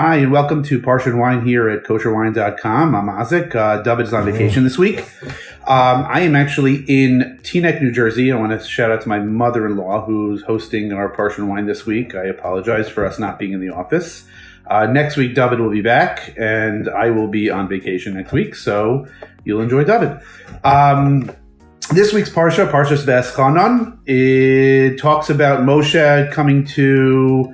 Hi, and welcome to Parsha and Wine here at Kosherwine.com. I'm Isaac. David is on vacation this week. I am actually in Teaneck, New Jersey. I want to shout out to my mother-in-law who's hosting our Parsha and Wine this week. I apologize for us not being in the office. Next week, David will be back, and I will be on vacation next week, so you'll enjoy David. This week's Parsha, Parshas V'eschanan, it talks about Moshe coming to...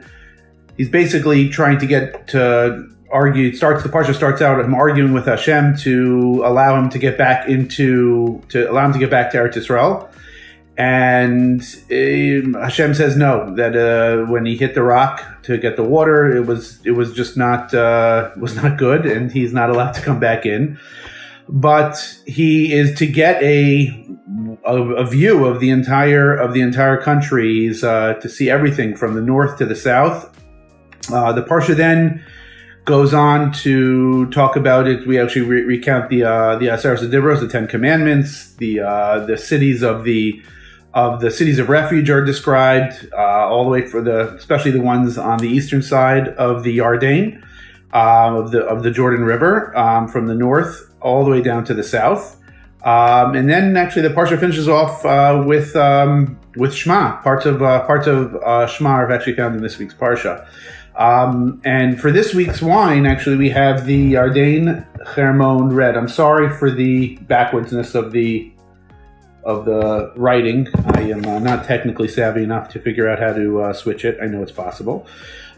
He's basically trying to get to argue. The Parsha starts out with him arguing with Hashem to allow him to get back to Eretz Yisrael, and Hashem says no. That when he hit the rock to get the water, it was just not good, and he's not allowed to come back in. But he is to get a view of the entire country. He's to see everything from the north to the south. The Parsha then goes on to talk about it. We actually recount the Aseres HaDibros, the Ten Commandments. The cities of cities of refuge are described all the way especially the ones on the eastern side of the Yarden, of the Jordan River, from the north all the way down to the south. And then actually the Parsha finishes off with Shema. Parts of Shema are actually found in this week's Parsha. And for this week's wine, actually, we have the Yarden Hermon red. I'm sorry for the backwardsness of the writing. I am not technically savvy enough to figure out how to switch it. I know it's possible.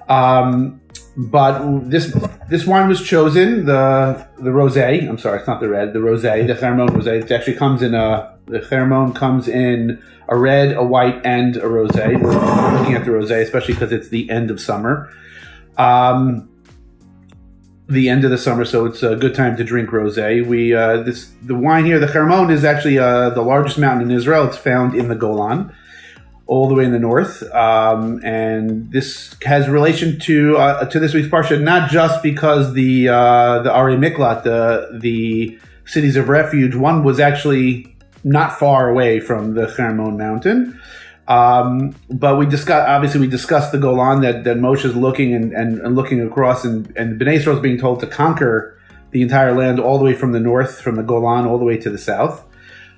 But this wine was chosen, the rosé. I'm sorry, it's not the red, the rosé, the Hermon rosé. It actually comes in the Hermon comes in a red, a white, and a rosé. We're looking at the rosé, especially because it's the end of summer. The end of the summer, so it's a good time to drink rosé. The wine here, the Hermon, is actually the largest mountain in Israel. It's found in the Golan, all the way in the north, and this has relation to this week's Parsha, not just because the Arei Miklat, the cities of refuge, one was actually not far away from the Hermon mountain, but we discussed the Golan, that Moshe is looking and looking across, and Bnei Yisrael is being told to conquer the entire land all the way from the north, from the Golan all the way to the south.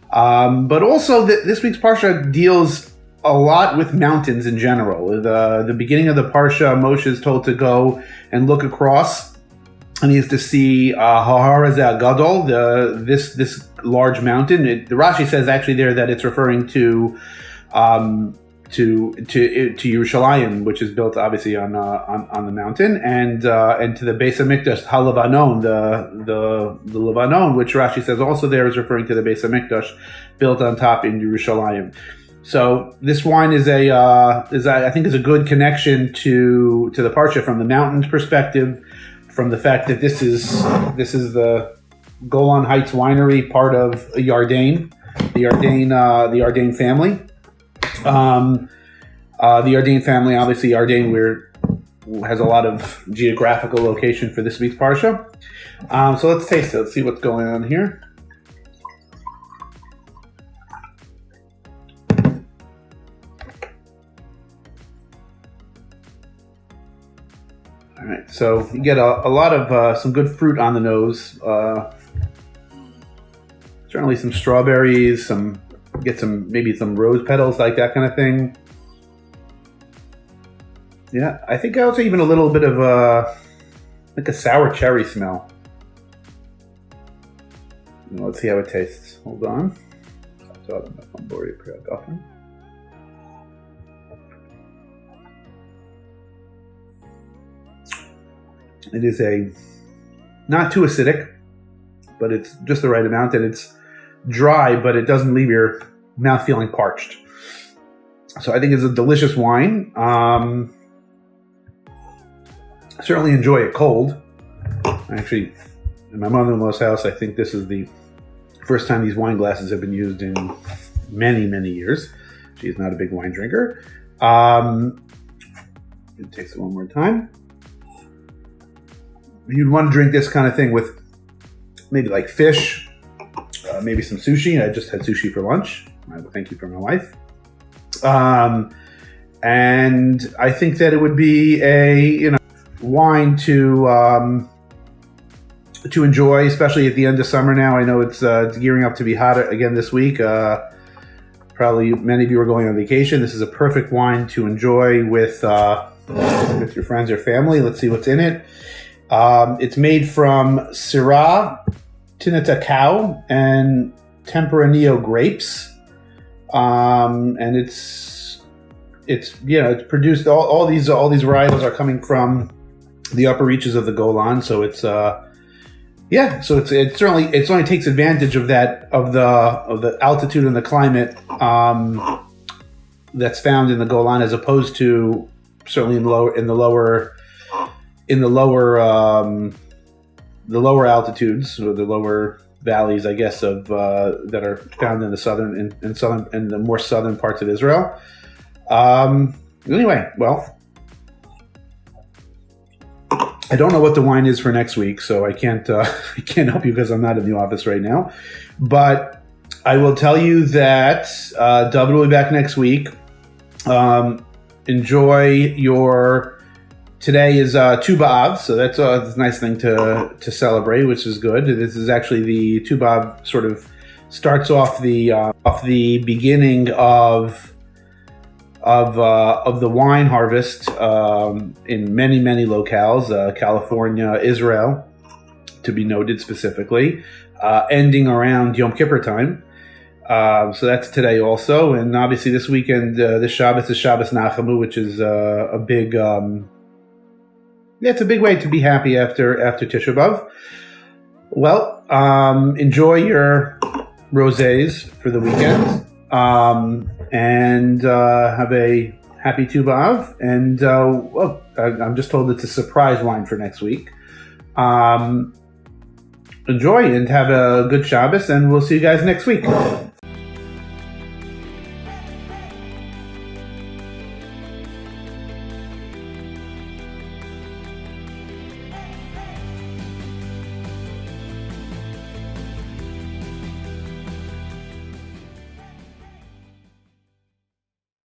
But also this week's Parsha deals a lot with mountains in general. The beginning of the Parsha, Moshe is told to go and look across, and he has to see Har Gadol, this large mountain. The Rashi says actually there that it's referring to Yerushalayim, which is built obviously on the mountain, and to the Beis Hamikdash, HaLevanon, the Levanon, which Rashi says also there is referring to the Beis Hamikdash built on top in Yerushalayim. So this wine is I think a good connection to the Parsha from the mountains perspective, from the fact that this is the Golan Heights winery, part of Yarden, the Yarden family. The Yarden family, obviously Yarden has a lot of geographical location for this week's Parsha. So let's taste it. Let's see what's going on here. All right, so you get a lot of some good fruit on the nose. Certainly some strawberries, maybe some rose petals, like that kind of thing. Yeah, I think also even a little bit of a sour cherry smell. Let's see how it tastes. Hold on. It is not too acidic, but it's just the right amount, and it's dry, but it doesn't leave your mouth feeling parched. So I think it's a delicious wine. Certainly enjoy it cold. Actually, in my mother-in-law's house, I think this is the first time these wine glasses have been used in many, many years. She's not a big wine drinker. It takes it one more time. You'd want to drink this kind of thing with maybe like fish, maybe some sushi. I just had sushi for lunch. I will thank you for my wife. And I think that it would be wine to enjoy, especially at the end of summer now. I know it's gearing up to be hot again this week. Probably many of you are going on vacation. This is a perfect wine to enjoy with your friends or family. Let's see what's in it. It's made from Syrah, Tinata cow, and Tempranillo grapes. And it's produced. All these varietals are coming from the upper reaches of the Golan. So it certainly takes advantage of the altitude and the climate that's found in the Golan, as opposed to certainly in the lower altitudes, or the lower valleys, I guess, of that are found in the southern and the more southern parts of Israel. Anyway, well, I don't know what the wine is for next week, so I can't help you because I'm not in the office right now. But I will tell you that David will be back next week. Enjoy your. Today is Tu B'Av, so that's a nice thing to celebrate, which is good. This is actually the Tu B'Av sort of starts off the beginning of the wine harvest in many locales, California, Israel, to be noted specifically, ending around Yom Kippur time. So that's today also, and obviously this weekend, this Shabbos is Shabbos Nachamu, which is a big. It's a big way to be happy after Tisha B'Av. Well, enjoy your rosés for the weekend, and have a happy Tu B'Av. And I'm just told it's a surprise wine for next week. Enjoy and have a good Shabbos, and we'll see you guys next week.